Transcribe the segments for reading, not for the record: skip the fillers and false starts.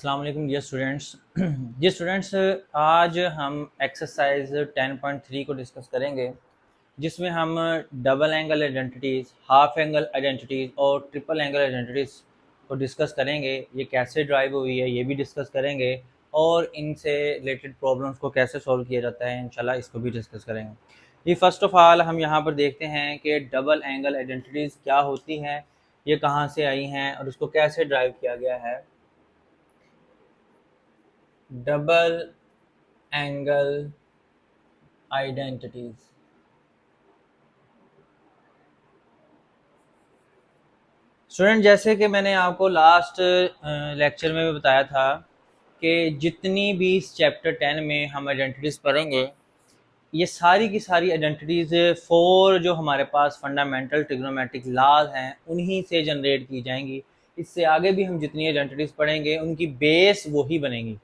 अस्सलाम वालेकुम dear students. जी students, आज हम एक्सरसाइज 10.3 को डिस्कस करेंगे, जिसमें हम double angle identities, half angle identities और ट्रिपल एंगल आइडेंटिटीज़ को डिस्कस करेंगे। ये कैसे ड्राइव हुई है ये भी डिस्कस करेंगे, और इनसे रिलेटेड प्रॉब्लम्स को कैसे सॉल्व किया जाता है इंशाल्लाह इसको भी डिस्कस करेंगे। जी फर्स्ट ऑफ़ ऑल हम यहाँ पर देखते हैं कि डबल एंगल आइडेंटिटीज़ क्या होती हैं, ये कहाँ से आई हैं और उसको कैसे ड्राइव किया गया है। Double angle identities. स्टूडेंट, जैसे कि मैंने आपको लास्ट लेक्चर में भी बताया था कि जितनी भी इस चैप्टर 10 में हम आइडेंटिटीज़ पढ़ेंगे, ये सारी की सारी आइडेंटिटीज़ फोर जो हमारे पास फंडामेंटल ट्रिग्नोमेट्रिक लॉज हैं उन्हीं से जनरेट की जाएंगी। इससे आगे भी हम जितनी आइडेंटिटीज़ पढ़ेंगे उनकी बेस वही बनेगी।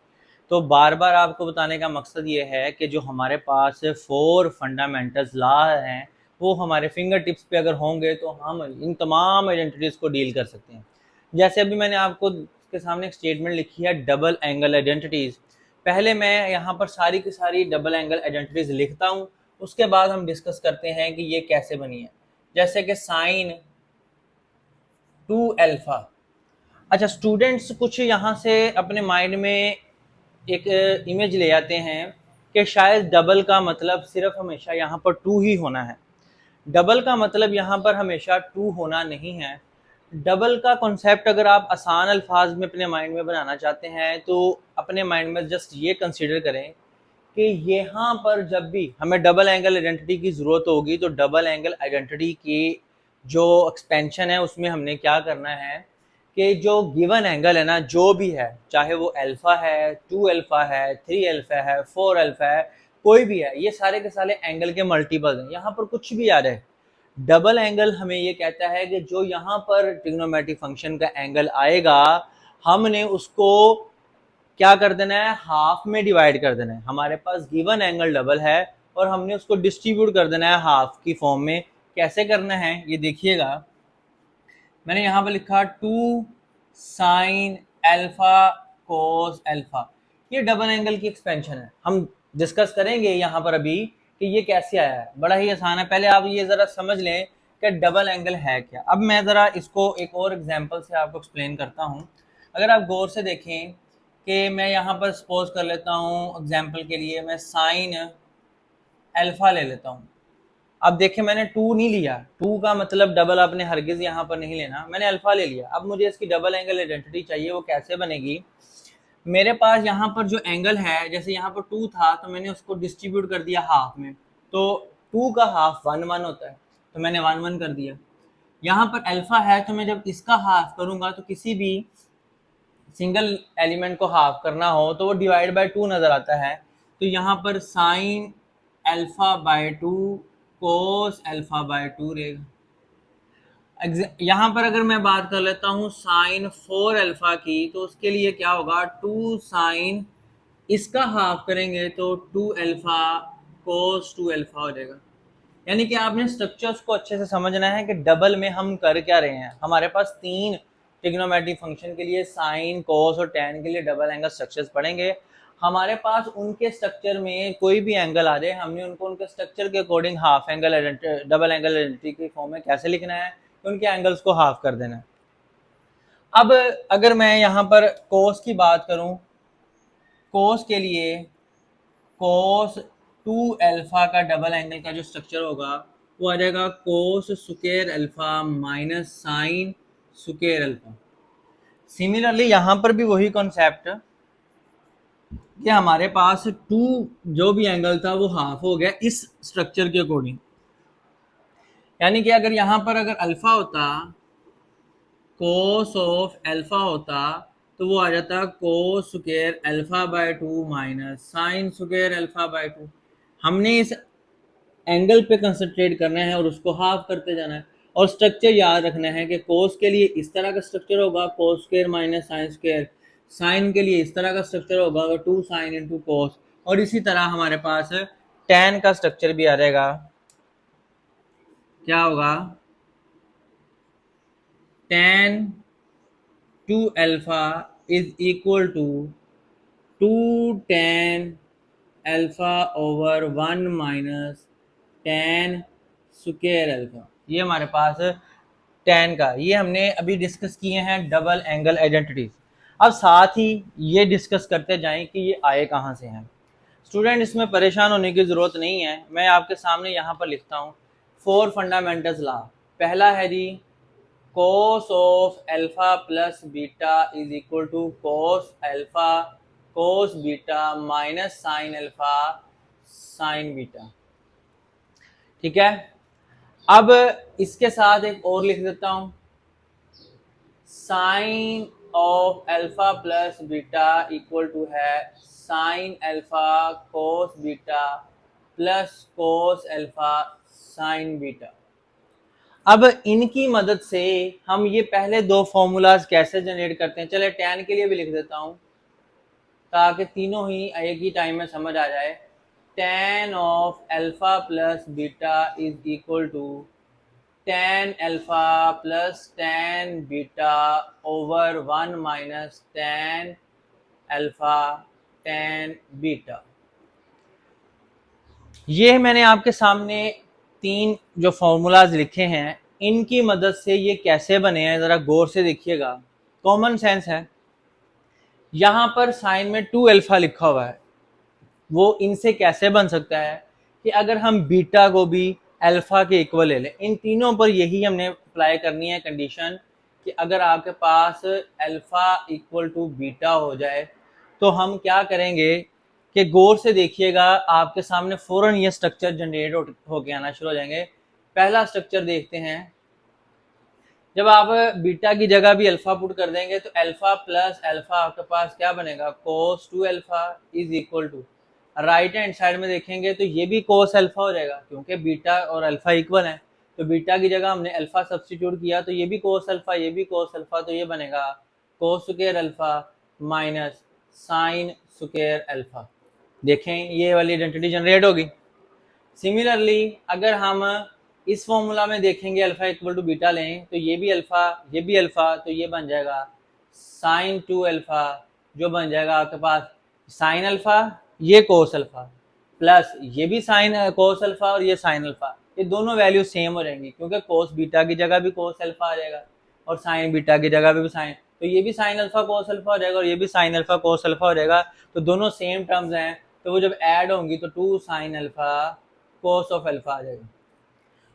तो बार बार आपको बताने का मकसद ये है कि जो हमारे पास फोर फंडामेंटल्स लॉ हैं वो हमारे फिंगर टिप्स पे अगर होंगे तो हम इन तमाम आइडेंटिटीज़ को डील कर सकते हैं। जैसे अभी मैंने आपको के सामने एक स्टेटमेंट लिखी है, डबल एंगल आइडेंटिटीज़। पहले मैं यहाँ पर सारी की सारी डबल एंगल आइडेंटिटीज़ लिखता हूँ, उसके बाद हम डिस्कस करते हैं कि ये कैसे बनी है। जैसे कि साइन 2 अल्फ़ा। अच्छा स्टूडेंट्स, कुछ यहाँ से अपने माइंड में एक इमेज ले आते हैं कि शायद डबल का मतलब सिर्फ हमेशा यहाँ पर 2 ही होना है। डबल का मतलब यहाँ पर हमेशा 2 होना नहीं है। डबल का कॉन्सेप्ट अगर आप आसान अल्फाज में अपने माइंड में बनाना चाहते हैं तो अपने माइंड में जस्ट ये कंसीडर करें कि यहाँ पर जब भी हमें डबल एंगल आइडेंटिटी की ज़रूरत होगी तो डबल एंगल आइडेंटिटी की जो एक्सपेंशन है उसमें हमने क्या करना है कि जो गिवन एंगल है ना, जो भी है, चाहे वो अल्फ़ा है, 2 अल्फ़ा है, 3 अल्फ़ा है, 4 अल्फ़ा है, कोई भी है, ये सारे के सारे एंगल के मल्टीपल हैं। यहाँ पर कुछ भी आ रहे, डबल एंगल हमें ये कहता है कि जो यहाँ पर ट्रिग्नोमेट्रिक फंक्शन का एंगल आएगा हमने उसको क्या कर देना है, हाफ में डिवाइड कर देना है। हमारे पास गिवन एंगल डबल है और हमने उसको डिस्ट्रीब्यूट कर देना है हाफ की फॉर्म में। कैसे करना है ये देखिएगा, मैंने यहाँ पर लिखा 2 साइन अल्फा कोस अल्फा। ये डबल एंगल की एक्सपेंशन है। हम डिस्कस करेंगे यहाँ पर अभी कि ये कैसे आया है। बड़ा ही आसान है, पहले आप ये ज़रा समझ लें कि डबल एंगल है क्या। अब मैं ज़रा इसको एक और एग्जांपल से आपको एक्सप्लेन करता हूँ। अगर आप गौर से देखें कि मैं यहाँ पर सपोज कर लेता हूँ, एग्जाम्पल के लिए मैं साइन अल्फा ले लेता हूँ। अब देखें मैंने 2 नहीं लिया, 2 का मतलब डबल आपने हरगिज यहाँ पर नहीं लेना, मैंने अल्फा ले लिया। अब मुझे इसकी डबल एंगल आइडेंटिटी चाहिए, वो कैसे बनेगी। मेरे पास यहाँ पर जो एंगल है, जैसे यहाँ पर 2 था तो मैंने उसको डिस्ट्रीब्यूट कर दिया हाफ में, तो 2 का हाफ 1 होता है, तो मैंने 1 कर दिया। यहाँ पर अल्फा है तो मैं जब इसका हाफ करूंगा तो किसी भी सिंगल एलिमेंट को हाफ करना हो तो वो डिवाइड बाय 2 नज़र आता है। तो यहाँ पर sine alpha by 2 cos alpha by 2 रहेगा। यहाँ पर अगर मैं बात कर लेता हूँ साइन 4 अल्फा की, तो उसके लिए क्या होगा, 2 साइन, इसका हाफ करेंगे तो 2 अल्फा कोस 2 अल्फा हो जाएगा। यानी कि आपने स्ट्रक्चर्स को अच्छे से समझना है कि डबल में हम कर क्या रहे हैं। हमारे पास 3 ट्रिग्नोमेट्रिक फंक्शन के लिए साइन, कोस और टैन के लिए डबल एंगल स्ट्रक्चर्स पढ़ेंगे। हमारे पास उनके स्ट्रक्चर में कोई भी एंगल आ जाए, हमने उनको उनके स्ट्रक्चर के according half angle double angle identity के फॉर्म में कैसे लिखना है, उनके एंगल्स को हाफ कर देना है। अब अगर मैं यहाँ पर कोस की बात करूँ, कोस के लिए कोस 2 अल्फा का डबल एंगल का जो स्ट्रक्चर होगा वो आ जाएगा cos square alpha minus sine square alpha. Similarly यहाँ पर भी वही कॉन्सेप्ट कि हमारे पास 2 जो भी एंगल था वो हाफ हो गया इस स्ट्रक्चर के अकॉर्डिंग। यानी कि अगर यहाँ पर अगर अल्फा होता, कोस ऑफ अल्फा होता, तो वो आ जाता कोस square alpha by 2 minus sine square alpha by 2। हमने इस एंगल पे कंसंट्रेट करना है और उसको हाफ करते जाना है। और स्ट्रक्चर याद रखना है कि कोस के लिए इस तरह का स्ट्रक्चर होगा, cos square minus sine square. Sine के लिए इस तरह का स्ट्रक्चर होगा, 2 साइन इंटू कोस। और इसी तरह हमारे पास टैन का स्ट्रक्चर भी आ जाएगा। क्या होगा, tan 2 alpha is equal to 2 tan alpha over 1 minus tan square alpha. ये हमारे पास tan का, ये हमने अभी डिस्कस किए हैं डबल एंगल आइडेंटिटीज। अब साथ ही ये डिस्कस करते जाएं कि ये आए कहाँ से हैं। स्टूडेंट इसमें परेशान होने की ज़रूरत नहीं है, मैं आपके सामने यहाँ पर लिखता हूँ 4 फंडामेंटल्स लॉ। पहला है जी cos of alpha plus beta is equal to cos alpha cos beta minus sine alpha sine beta. ठीक है, अब इसके साथ एक और लिख देता हूं, sine of alpha plus beta equal to है sine alpha cos beta plus cos alpha sine beta. अब इनकी मदद से हम ये पहले दो फॉर्मूलाज कैसे जनरेट करते हैं, चले tan के लिए भी लिख देता हूं ताकि तीनों ही एक ही टाइम में समझ आ जाए। tan of alpha plus beta is equal to tan alpha plus tan beta over 1 minus tan alpha tan beta. ये मैंने आपके सामने तीन जो फॉर्मूलाज लिखे हैं, इनकी मदद से ये कैसे बने हैं ज़रा गौर से देखिएगा। कॉमन सेंस है, यहाँ पर साइन में 2 अल्फा लिखा हुआ है, वो इनसे कैसे बन सकता है कि अगर हम बीटा को भी अल्फा के इक्वल ले लें। इन तीनों पर यही हमने अप्लाई करनी है कंडीशन कि अगर आपके पास अल्फा इक्वल टू बीटा हो जाए तो हम क्या करेंगे कि गौर से देखिएगा, आपके सामने फ़ौरन ये स्ट्रक्चर जनरेट होके आना शुरू हो जाएंगे। पहला स्ट्रक्चर देखते हैं, जब आप बीटा की जगह भी अल्फा पुट कर देंगे तो अल्फा प्लस अल्फा आपके पास क्या बनेगा, cos 2 alpha is equal to, right hand side में देखेंगे तो ये भी कोस अल्फा हो जाएगा क्योंकि बीटा और अल्फा इक्वल है। तो बीटा की जगह हमने अल्फा सब्स्टिट्यूट किया तो ये भी कोस अल्फा, ये भी कोस अल्फा, तो ये बनेगा कोस square alpha minus sine square alpha. देखें ये वाली आइडेंटिटी जनरेट होगी। सिमिलरली अगर हम इस फॉर्मूला में देखेंगे अल्फा इक्वल टू बीटा लें तो ये भी अल्फा, ये भी अल्फा, तो ये बन जाएगा साइन 2 अल्फा, जो बन जाएगा आपके पास साइन अल्फा, ये कोस अल्फा, प्लस ये भी साइन कोस अल्फा और ये साइन अल्फा। ये दोनों वैल्यू सेम हो जाएंगी क्योंकि कोस बीटा की जगह भी कोस अल्फा आ जाएगा और साइन बीटा की जगह भी साइन, तो ये भी साइन अल्फा कोस अल्फा हो जाएगा और ये भी साइन अल्फा कोस अल्फा हो जाएगा। तो दोनों सेम टर्म्स हैं, तो वो जब ऐड होंगी तो 2 sine alpha cos of alpha आ जाएगा।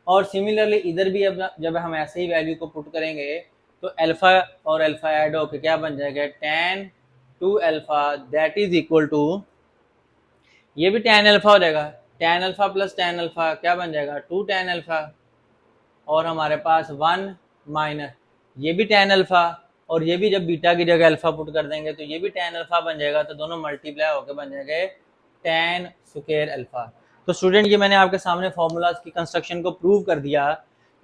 और सिमिलरली इधर भी अब जब हम ऐसे ही वैल्यू को पुट करेंगे तो अल्फा और अल्फा ऐड होकर क्या बन जाएगा, tan 2 alpha that is equal to, ये भी tan अल्फा हो जाएगा, tan alpha plus tan alpha क्या बन जाएगा 2 tan अल्फा, और हमारे पास 1 माइनस ये भी tan अल्फा, और ये भी जब बीटा की जगह अल्फा पुट कर देंगे तो ये भी tan अल्फा बन जाएगा, तो दोनों मल्टीप्लाई होकर बन जाएंगे tan स्क्वायर अल्फा। तो स्टूडेंट ये मैंने आपके सामने फॉर्मूलाज की कंस्ट्रक्शन को प्रूव कर दिया।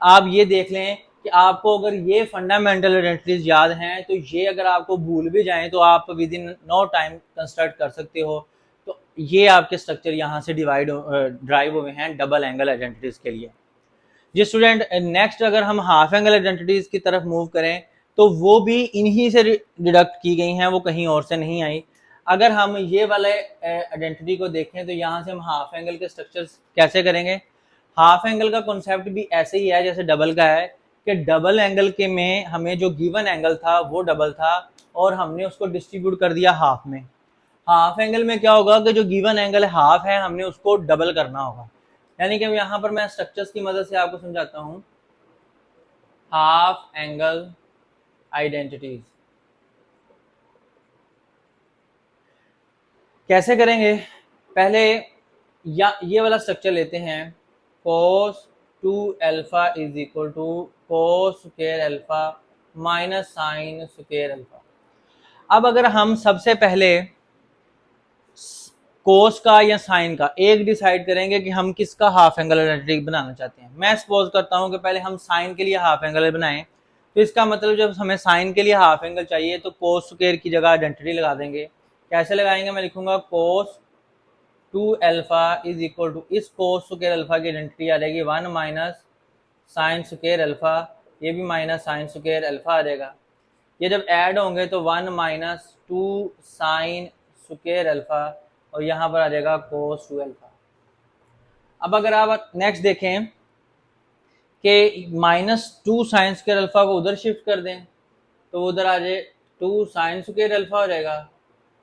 आप ये देख लें कि आपको अगर ये फंडामेंटल आइडेंटिटीज याद हैं तो ये अगर आपको भूल भी जाएं तो आप with in no time construct कर सकते हो। तो ये आपके स्ट्रक्चर यहाँ से ड्राइव हुए हैं डबल एंगल आइडेंटिटीज के लिए। जी स्टूडेंट, नेक्स्ट अगर हम हाफ एंगल आइडेंटिटीज की तरफ मूव करें तो वो भी इन्हीं से डिडक्ट की गई हैं, वो कहीं और से नहीं आई। अगर हम ये वाले आइडेंटिटी को देखें तो यहाँ से हम हाफ एंगल के स्ट्रक्चर्स कैसे करेंगे। हाफ एंगल का कॉन्सेप्ट भी ऐसे ही है जैसे डबल का है कि डबल एंगल के में हमें जो गिवन एंगल था वो डबल था और हमने उसको डिस्ट्रीब्यूट कर दिया हाफ में। हाफ एंगल में क्या होगा कि जो गिवन एंगल हाफ है हमने उसको डबल करना होगा। यानी कि यहाँ पर मैं स्ट्रक्चर्स की मदद से आपको समझाता हूँ। हाफ एंगल आइडेंटिटीज कैसे करेंगे, पहले या ये वाला स्ट्रक्चर लेते हैं, cos 2 alpha is equal to cos square alpha minus sine square alpha. अब अगर हम सबसे पहले कोस का या साइन का एक डिसाइड करेंगे कि हम किसका हाफ एंगल आइडेंटिटी बनाना चाहते हैं। मैं सपोज करता हूं कि पहले हम साइन के लिए हाफ एंगल बनाएं, तो इसका मतलब जब हमें साइन के लिए हाफ एंगल चाहिए तो कोस स्क्वायर की जगह आइडेंटिटी लगा देंगे। कैसे लगाएंगे, मैं लिखूंगा कोस 2 अल्फा इज इक्वल टू, इस कोस स्क्वायर अल्फा की आइडेंटिटी आ जाएगी 1 माइनस साइन स्क्वायर अल्फा, ये भी माइनस साइन स्क्वायर अल्फा आ जाएगा। ये जब ऐड होंगे तो 1 माइनस 2 साइन स्क्वायर अल्फा और यहाँ पर आ जाएगा कोस 2 अल्फा। अब अगर आप नेक्स्ट देखें कि -2 साइन स्क्वायर अल्फा को उधर शिफ्ट कर दें तो उधर आ जाए 2 साइन स्क्वायर अल्फा हो जाएगा,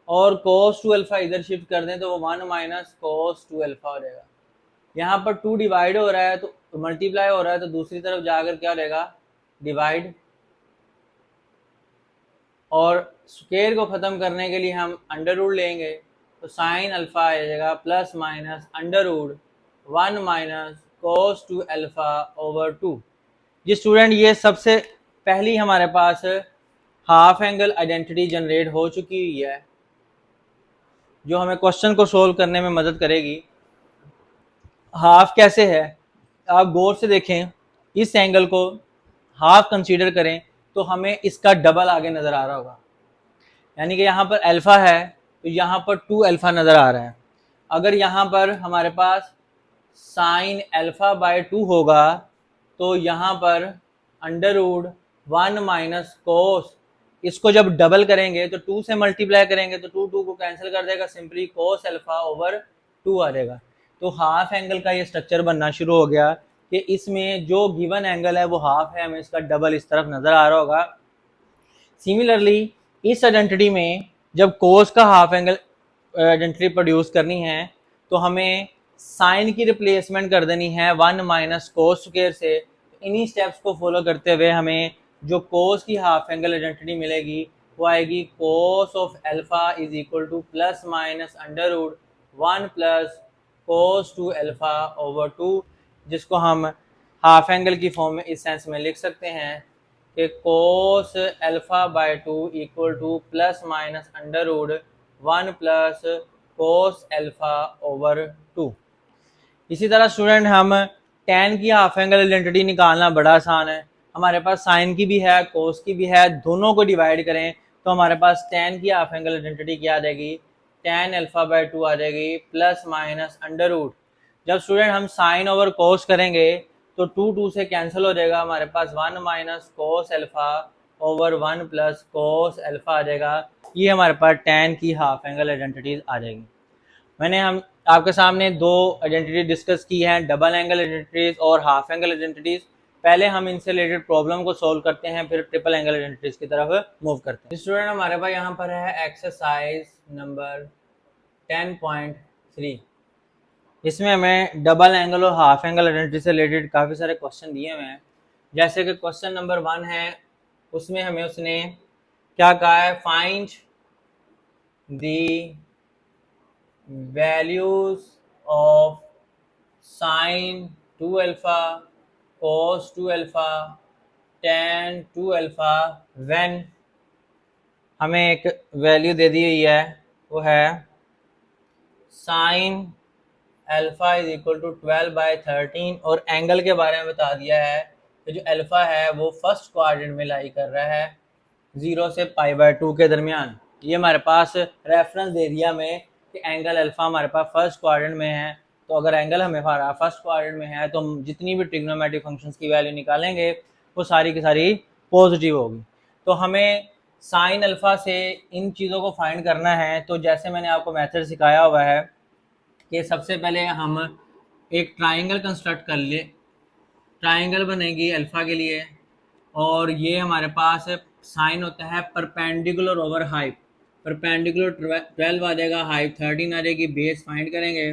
और कोस 2 अल्फा इधर शिफ्ट कर दें तो वो 1 माइनस कोस 2 अल्फा हो जाएगा। यहाँ पर 2 डिवाइड हो रहा है तो मल्टीप्लाई हो रहा है, तो दूसरी तरफ जाकर क्या हो जाएगा, डिवाइड, और स्क्वायर को ख़त्म करने के लिए हम अंडर रूट लेंगे तो साइन अल्फा आ जाएगा plus minus under root 1 minus cos 2 alpha over 2। जी स्टूडेंट, ये सबसे पहली हमारे पास हाफ एंगल आइडेंटिटी जनरेट हो चुकी हुई है जो हमें क्वेश्चन को सोल्व करने में मदद करेगी। हाफ कैसे है, आप गौर से देखें, इस एंगल को हाफ कंसीडर करें तो हमें इसका डबल आगे नज़र आ रहा होगा, यानी कि यहाँ पर अल्फ़ा है तो यहाँ पर 2 अल्फ़ा नज़र आ रहा है। अगर यहाँ पर हमारे पास साइन अल्फ़ा बाय 2 होगा तो यहाँ पर अंडर रूट 1 माइनस कोस, इसको जब डबल करेंगे तो 2 से मल्टीप्लाई करेंगे तो 2 को कैंसिल कर देगा, सिंपली कोस अल्फ़ा ओवर 2 आ जाएगा। तो हाफ एंगल का ये स्ट्रक्चर बनना शुरू हो गया कि इसमें जो गिवन एंगल है वो हाफ है, हमें इसका डबल इस तरफ नज़र आ रहा होगा। सिमिलरली इस आइडेंटिटी में जब कोस का हाफ एंगल आइडेंटिटी प्रोड्यूस करनी है तो हमें साइन की रिप्लेसमेंट कर देनी है 1 माइनस कोस स्क्वायर से। इन्हीं स्टेप्स को फॉलो करते हुए हमें जो कोस की हाफ एंगल आइडेंटिटी मिलेगी वो आएगी cos of alpha is equal to plus minus under root 1 plus cos 2 alpha over 2, जिसको हम हाफ एंगल की फॉर्म में इस सेंस में लिख सकते हैं कि cos alpha by 2 equal to plus minus under root 1 plus cos alpha over 2। इसी तरह स्टूडेंट हम tan की हाफ एंगल आइडेंटिटी निकालना बड़ा आसान है, हमारे पास साइन की भी है कोस की भी है, दोनों को डिवाइड करें तो हमारे पास tan की हाफ एंगल आइडेंटिटी क्या आ जाएगी, tan अल्फा बाय 2 आ जाएगी प्लस माइनस अंडर रूट। जब स्टूडेंट हम साइन ओवर कोस करेंगे तो 2 से कैंसिल हो जाएगा, हमारे पास 1 minus cos alpha over 1 plus cos alpha आ जाएगा। ये हमारे पास tan की हाफ एंगल आइडेंटिटीज आ जाएगी। मैंने हम आपके सामने दो आइडेंटिटी डिस्कस की हैं, डबल एंगल आइडेंटिटीज और हाफ एंगल आइडेंटिटीज। पहले हम इनसे रिलेटेड प्रॉब्लम को सॉल्व करते हैं, फिर ट्रिपल एंगल आइडेंटिटीज की तरफ मूव करते हैं। स्टूडेंट हमारे पास यहाँ पर है एक्सरसाइज नंबर 10.3। इसमें हमें डबल एंगल और हाफ एंगल आइडेंटिटी से रिलेटेड काफ़ी सारे क्वेश्चन दिए हुए हैं। जैसे कि क्वेश्चन नंबर 1 है, उसमें हमें उसने क्या कहा है, find the values of sine 2 alpha, cos 2 alpha, tan 2 alpha when, हमें एक वैल्यू दे दी हुई है वो है sine alpha is equal to 12/13, और एंगल के बारे में बता दिया है कि जो अल्फा है वो फर्स्ट क्वाड्रेंट में लाई कर रहा है 0 से π/2 के दरमियान। ये हमारे पास रेफरेंस दे दिया हमें कि एंगल अल्फा हमारे पास फर्स्ट क्वाड्रेंट में है, तो अगर एंगल हमारा फर्स्ट क्वाड्रेंट में है तो हम जितनी भी ट्रिग्नोमेट्रिक फंक्शंस की वैल्यू निकालेंगे वो सारी की सारी पॉजिटिव होगी। तो हमें साइन अल्फा से इन चीज़ों को फाइंड करना है। तो जैसे मैंने आपको मेथड सिखाया हुआ है कि सबसे पहले हम एक ट्राइंगल कंस्ट्रक्ट कर ले, ट्राइंगल बनेगी अल्फा के लिए, और ये हमारे पास साइन होता है परपेंडिकुलर ओवर हाइट। परपेंडिकुलर 12 आ जाएगा, हाइट 13 आ जाएगी। बेस फाइंड करेंगे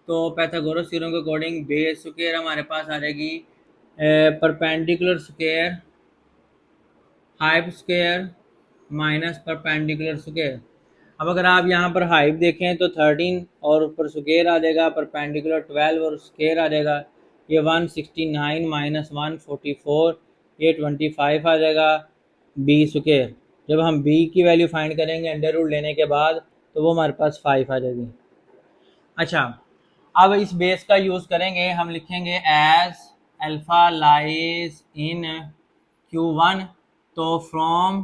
तो पाइथागोरस थ्योरम के अकॉर्डिंग बेस स्क्वायर हमारे पास आ जाएगी perpendicular square height square minus perpendicular square. अब अगर आप यहाँ पर हाइट देखें तो 13 और ऊपर स्क्वायर आ जाएगा, परपेंडिकुलर 12 और स्क्वायर आ जाएगा, ये 169 माइनस 144, ये 25 आ जाएगा बी स्क्वायर। जब हम बी की वैल्यू फाइंड करेंगे अंडर रूट लेने के बाद तो वो हमारे पास 5 आ जाएगी। अच्छा, अब इस बेस का यूज़ करेंगे, हम लिखेंगे as alpha lies in Q1। तो फ्रॉम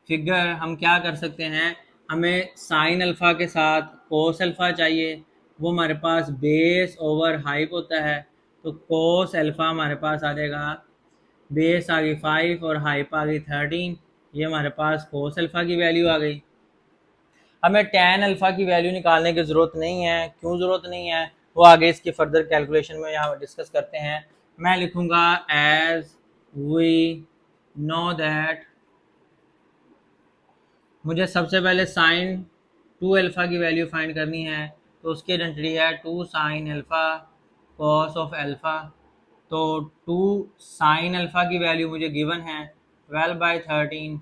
फिगर हम क्या कर सकते हैं, हमें साइन अल्फ़ा के साथ कोस अल्फ़ा चाहिए, वो हमारे पास बेस ओवर हाइप होता है, तो कोस अल्फ़ा हमारे पास आ जाएगा, बेस आ गई 5 और हाइप आ गई 13, ये हमारे पास कोस अल्फ़ा की वैल्यू आ गई। हमें टैन अल्फ़ा की वैल्यू निकालने की ज़रूरत नहीं है। क्यों ज़रूरत नहीं है, वो आगे इसकी फर्दर कैलकुलेशन में यहाँ डिस्कस करते हैं। मैं लिखूँगा एज वी नो दैट, मुझे सबसे पहले साइन टू अल्फ़ा की वैल्यू फाइंड करनी है, तो उसकी आइडेंटिटी है two sine alpha cos of alpha. तो टू साइन अल्फ़ा की वैल्यू मुझे गिवन है 12/13,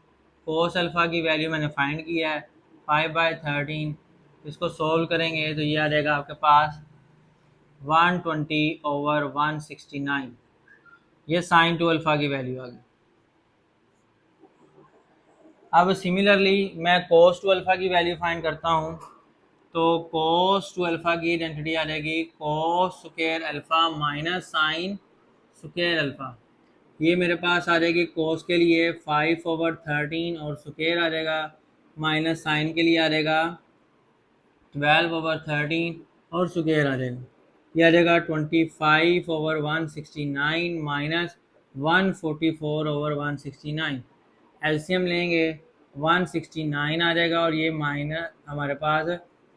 कोस अल्फ़ा की वैल्यू मैंने फाइंड किया है 5/13। इसको सोल्व करेंगे तो ये आ जाएगा आपके पास 120/169। ये साइन टू अल्फ़ा की वैल्यू आ गई। अब सिमिलरली मैं कोस टू अल्फ़ा की वैल्यू फाइंड करता हूँ, तो कोस टू अल्फ़ा की आइडेंटिटी आ जाएगी cos square alpha minus sine square alpha. ये मेरे पास आ जाएगी कोस के लिए 5/13 और स्क्वायर आ जाएगा, माइनस साइन के लिए आ जाएगा 12/13 और स्क्वायर आ जाएगा, ये आ जाएगा 25/169 माइनस 144/169। एलसीएम लेंगे 169 आ जाएगा और ये माइनस हमारे पास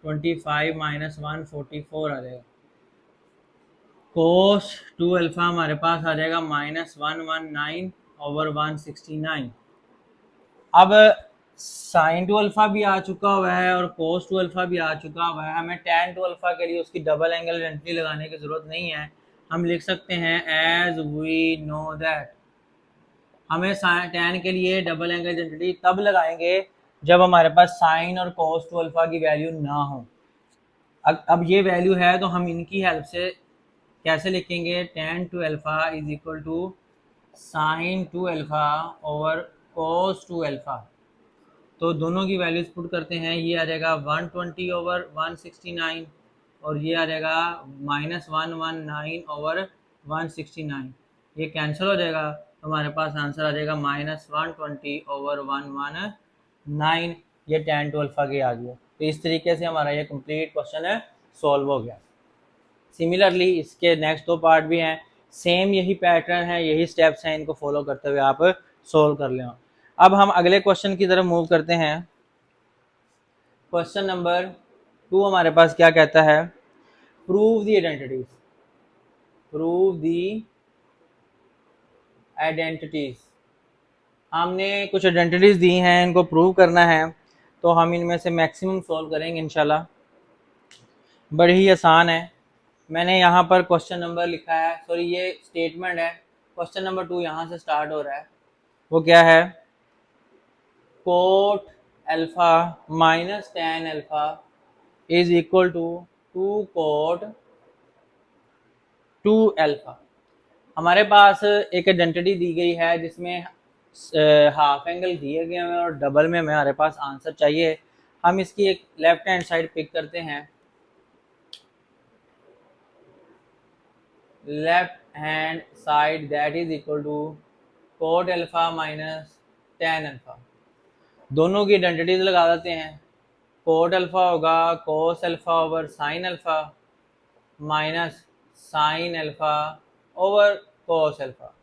25 माइनस 144 आ जाएगा। कोस टू अल्फ़ा हमारे पास आ जाएगा -119/169। अब साइन टू अल्फ़ा भी आ चुका हुआ है और कोस टू अल्फ़ा भी आ चुका हुआ है। हमें टैन टू अल्फ़ा के लिए उसकी डबल एंगल आइडेंटिटी लगाने की ज़रूरत नहीं है। हम लिख सकते हैं एज वी नो दैट। हमें टैन के लिए डबल एंगल आइडेंटिटी तब लगाएंगे जब हमारे पास साइन और कोस टू अल्फ़ा की वैल्यू ना हो। अब ये वैल्यू है तो हम इनकी हेल्प से कैसे लिखेंगे, tan two alpha is equal to sine two alpha over cos two alpha. तो दोनों की वैल्यूज पुट करते हैं, ये आ जाएगा 120/169 और ये आ जाएगा -119/169। ये कैंसिल हो जाएगा, हमारे पास आंसर आ जाएगा -120/119। ये टैन टू अल्फ़ा के आ गया। तो इस तरीके से हमारा ये कंप्लीट क्वेश्चन है सॉल्व हो गया। सिमिलरली इसके नेक्स्ट दो पार्ट भी हैं, सेम यही पैटर्न है, यही स्टेप्स हैं, इनको फॉलो करते हुए आप सोल्व कर लें। अब हम अगले क्वेश्चन की तरफ मूव करते हैं। क्वेश्चन नंबर 2 हमारे पास क्या कहता है, prove the identities. Prove the identities, हमने कुछ आइडेंटिटीज दी हैं, इनको प्रूव करना है। तो हम इनमें से मैक्सिमम सोल्व करेंगे इंशाल्लाह। बड़ी ही आसान है। मैंने यहाँ पर क्वेश्चन नंबर लिखा है, सॉरी ये स्टेटमेंट है। क्वेश्चन नंबर 2 यहाँ से स्टार्ट हो रहा है। वो क्या है, cot alpha minus tan alpha is equal to 2 cot 2 alpha. हमारे पास एक आइडेंटिटी दी गई है जिसमें हाफ एंगल दिए गए हैं और डबल में हमारे पास आंसर चाहिए। हम इसकी एक लेफ्ट हैंड साइड पिक करते हैं। Left hand side that is equal to cot alpha minus tan alpha. दोनों की आइडेंटिटीज लगा देते हैं। कोट अल्फा होगा cos alpha over sine alpha minus sine alpha over cos alpha.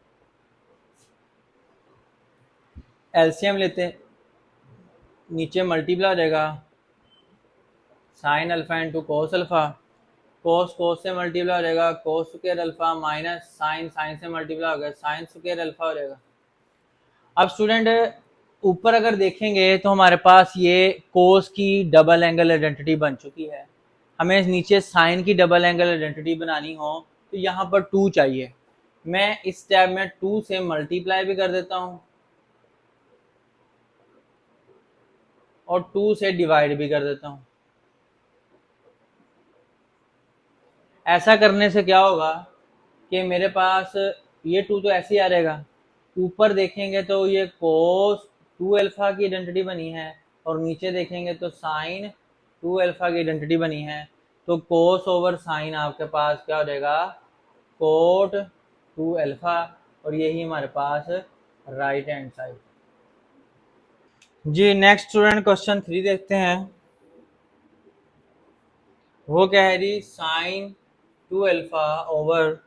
LCM लेते हैं, नीचे मल्टीप्लाई हो जाएगा sine alpha into cos alpha, cos cos से मल्टीप्लाई हो जाएगा cos square alpha minus sine sine से मल्टीप्लाई हो गया साइन स्क्वायर अल्फा हो जाएगा। अब स्टूडेंट ऊपर अगर देखेंगे तो हमारे पास ये कोस की डबल एंगल आइडेंटिटी बन चुकी है। हमें नीचे साइन की डबल एंगल आइडेंटिटी बनानी हो तो यहाँ पर 2 चाहिए। मैं इस स्टेप में 2 से मल्टीप्लाई भी कर देता हूँ और 2 से डिवाइड भी कर देता हूँ। ऐसा करने से क्या होगा कि मेरे पास ये 2 तो ऐसे ही आ जाएगा। ऊपर देखेंगे तो ये कोस 2 अल्फा की आइडेंटिटी बनी है और नीचे देखेंगे तो साइन 2 अल्फा की आइडेंटिटी बनी है। तो कोस ओवर साइन आपके पास क्या हो जाएगा, कोट 2 अल्फा, और यही हमारे पास राइट हैंड साइड। जी नेक्स्ट स्टूडेंट क्वेश्चन 3 देखते हैं। वो क्या है जी, sine 2 alpha over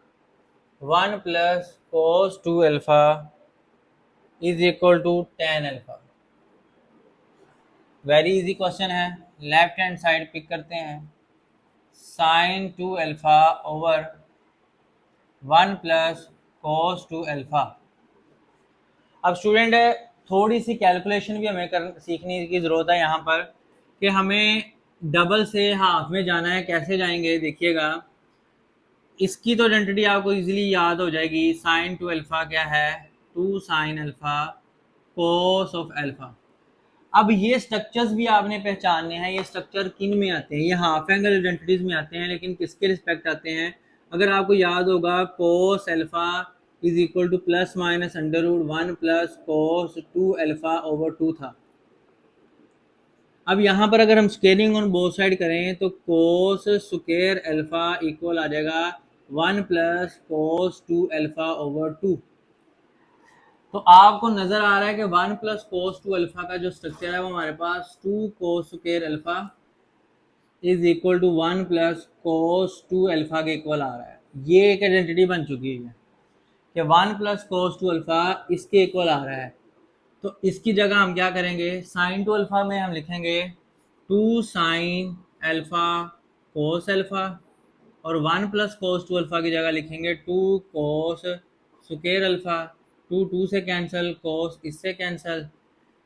1 plus cos 2 alpha is equal to tan alpha. Very easy question है, लेफ्ट हैंड साइड पिक करते हैं, sine 2 alpha over 1 plus cos 2 alpha. अब स्टूडेंट थोड़ी सी कैलकुलेशन भी हमें सीखने की ज़रूरत है यहाँ पर, कि हमें डबल से हाफ में जाना है। कैसे जाएंगे देखिएगा, इसकी तो आइडेंटिटी आपको इजीली याद हो जाएगी। साइन 2 अल्फा क्या है, 2 sine alpha cos of alpha. अब ये स्ट्रक्चर्स भी आपने पहचानने हैं, ये स्ट्रक्चर किन में आते हैं, ये हाफ एंगल आइडेंटिटीज में आते हैं, लेकिन किसके रिस्पेक्ट आते हैं। अगर आपको याद होगा, cos alpha is equal to plus minus under root 1 plus cos 2 alpha over 2 था। अब यहाँ पर अगर हम स्केलिंग ऑन बोथ साइड करें तो कोस स्क्वायर अल्फा इक्वल आ जाएगा 1 प्लस कोस 2 अल्फा ओवर 2। तो आपको नजर आ रहा है कि 1 प्लस कोस 2 अल्फा का जो स्ट्रक्चर है वो हमारे पास 2 cos square alpha is equal to 1 plus cos 2 alpha के इक्वल आ रहा है। ये एक आइडेंटिटी बन चुकी है कि 1 प्लस कोस 2 अल्फा इसके इक्वल आ रहा है। तो इसकी जगह हम क्या करेंगे, साइन 2 अल्फा में हम लिखेंगे 2 साइन अल्फा कोस अल्फा, और 1 प्लस कोस 2 अल्फा की जगह लिखेंगे 2 कोस स्क्वायर अल्फा। 2 2 से कैंसिल, कोस इससे कैंसिल,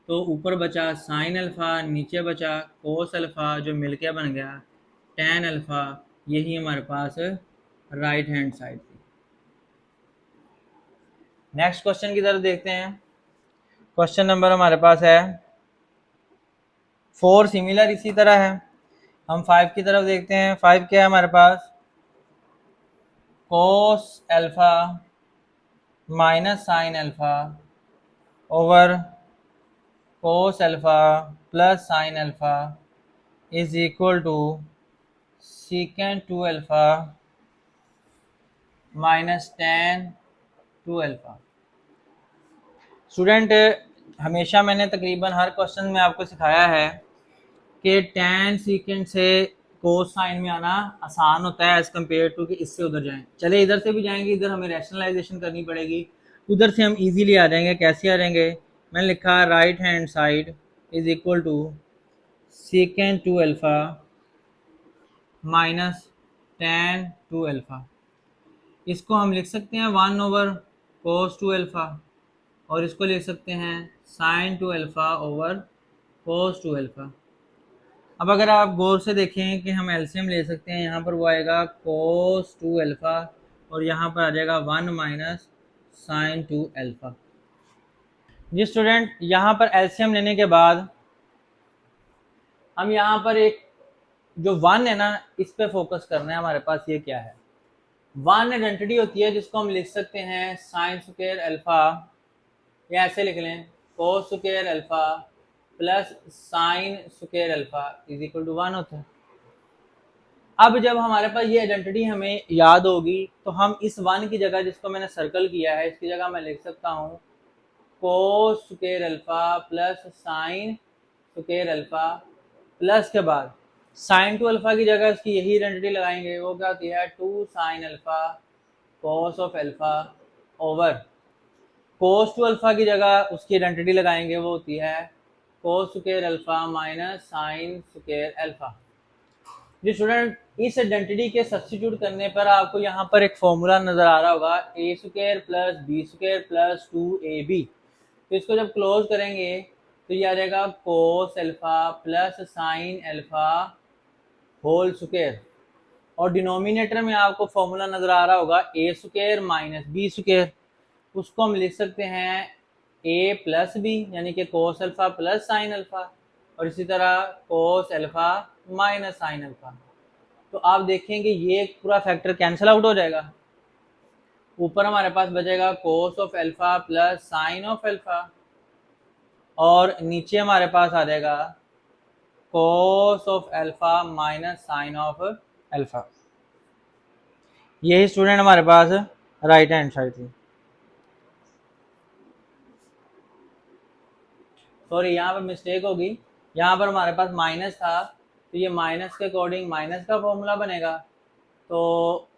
तो ऊपर बचा साइन अल्फा, नीचे बचा कोस अल्फा, जो मिलके बन गया टैन अल्फा। यही हमारे पास राइट हैंड साइड थी। नेक्स्ट क्वेश्चन की तरफ देखते हैं। क्वेश्चन नंबर हमारे पास है 4, सिमिलर इसी तरह है। हम 5 की तरफ देखते हैं। 5 क्या है हमारे पास, cos alpha minus sine alpha over cos alpha plus sine alpha is equal to secant 2 alpha minus tan 2 alpha. Student हमेशा मैंने तकरीबन हर क्वेश्चन में आपको सिखाया है कि टैन सीकेंट से कोस साइन में आना आसान होता है एज कम्पेयर टू कि इससे उधर जाएं। चले इधर से भी जाएंगे, इधर हमें रैशनलाइजेशन करनी पड़ेगी, उधर से हम इजीली आ जाएंगे। कैसे आ जाएंगे, मैंने लिखा right hand side is equal to secant 2 alpha minus tan 2 alpha. इसको हम लिख सकते हैं 1 ओवर कोस 2 अल्फा, और इसको लिख सकते हैं sine 2 alpha over cos 2 alpha. अब अगर आप गौर से देखें कि हम एलसीएम ले सकते हैं, यहाँ पर वो आएगा कोस 2 अल्फा और यहाँ पर आ जाएगा 1 माइनस साइन 2 अल्फा। जी स्टूडेंट, यहाँ पर एलसीएम लेने के बाद हम यहाँ पर एक जो 1 है ना, इस पे फोकस करना है। हमारे पास ये क्या है, 1 आइडेंटिटी होती है जिसको हम लिख सकते हैं साइन स्क्वायर अल्फा, या ऐसे लिख लें cos square alpha plus sine square alpha is equal to 1 होता है। अब जब हमारे पास ये आइडेंटिटी हमें याद होगी तो हम इस 1 की जगह, जिसको मैंने सर्कल किया है, इसकी जगह मैं लिख सकता हूँ कोस square alpha plus sine square alpha, plus के बाद साइन 2 अल्फा की जगह इसकी यही आइडेंटिटी लगाएंगे। वो क्या होती है, 2 sine alpha cos of alpha over cos 2 alpha की जगह उसकी आइडेंटिटी लगाएंगे, वो होती है cos square alpha minus sine square alpha. जी स्टूडेंट, इस आइडेंटिटी के सब्स्टिट्यूट करने पर आपको यहाँ पर एक फॉर्मूला नजर आ रहा होगा, A square plus B square plus 2ab। तो इसको जब क्लोज करेंगे तो ये आ जाएगा cos alpha plus sine alpha whole square, और डिनोमिनेटर में आपको फॉर्मूला नजर आ रहा होगा A square minus B square. उसको हम लिख सकते हैं ए प्लस बी, यानी कि cos alpha plus sine alpha, और इसी तरह कोस अल्फा माइनस साइन अल्फा। तो आप देखेंगे ये पूरा फैक्टर कैंसिल आउट हो जाएगा। ऊपर हमारे पास बचेगा cos of alpha plus sine of alpha, और नीचे हमारे पास आ जाएगा cos of alpha minus sine of alpha. यही स्टूडेंट हमारे पास राइट हैंड साइड थी। सॉरी, यहाँ पर मिस्टेक होगी, यहाँ पर हमारे पास माइनस था, तो ये माइनस के अकॉर्डिंग माइनस का फॉर्मूला बनेगा। तो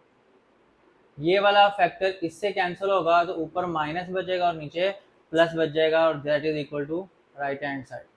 ये वाला फैक्टर इससे कैंसिल होगा, तो ऊपर माइनस बचेगा और नीचे प्लस बच जाएगा, और that is equal to right hand side.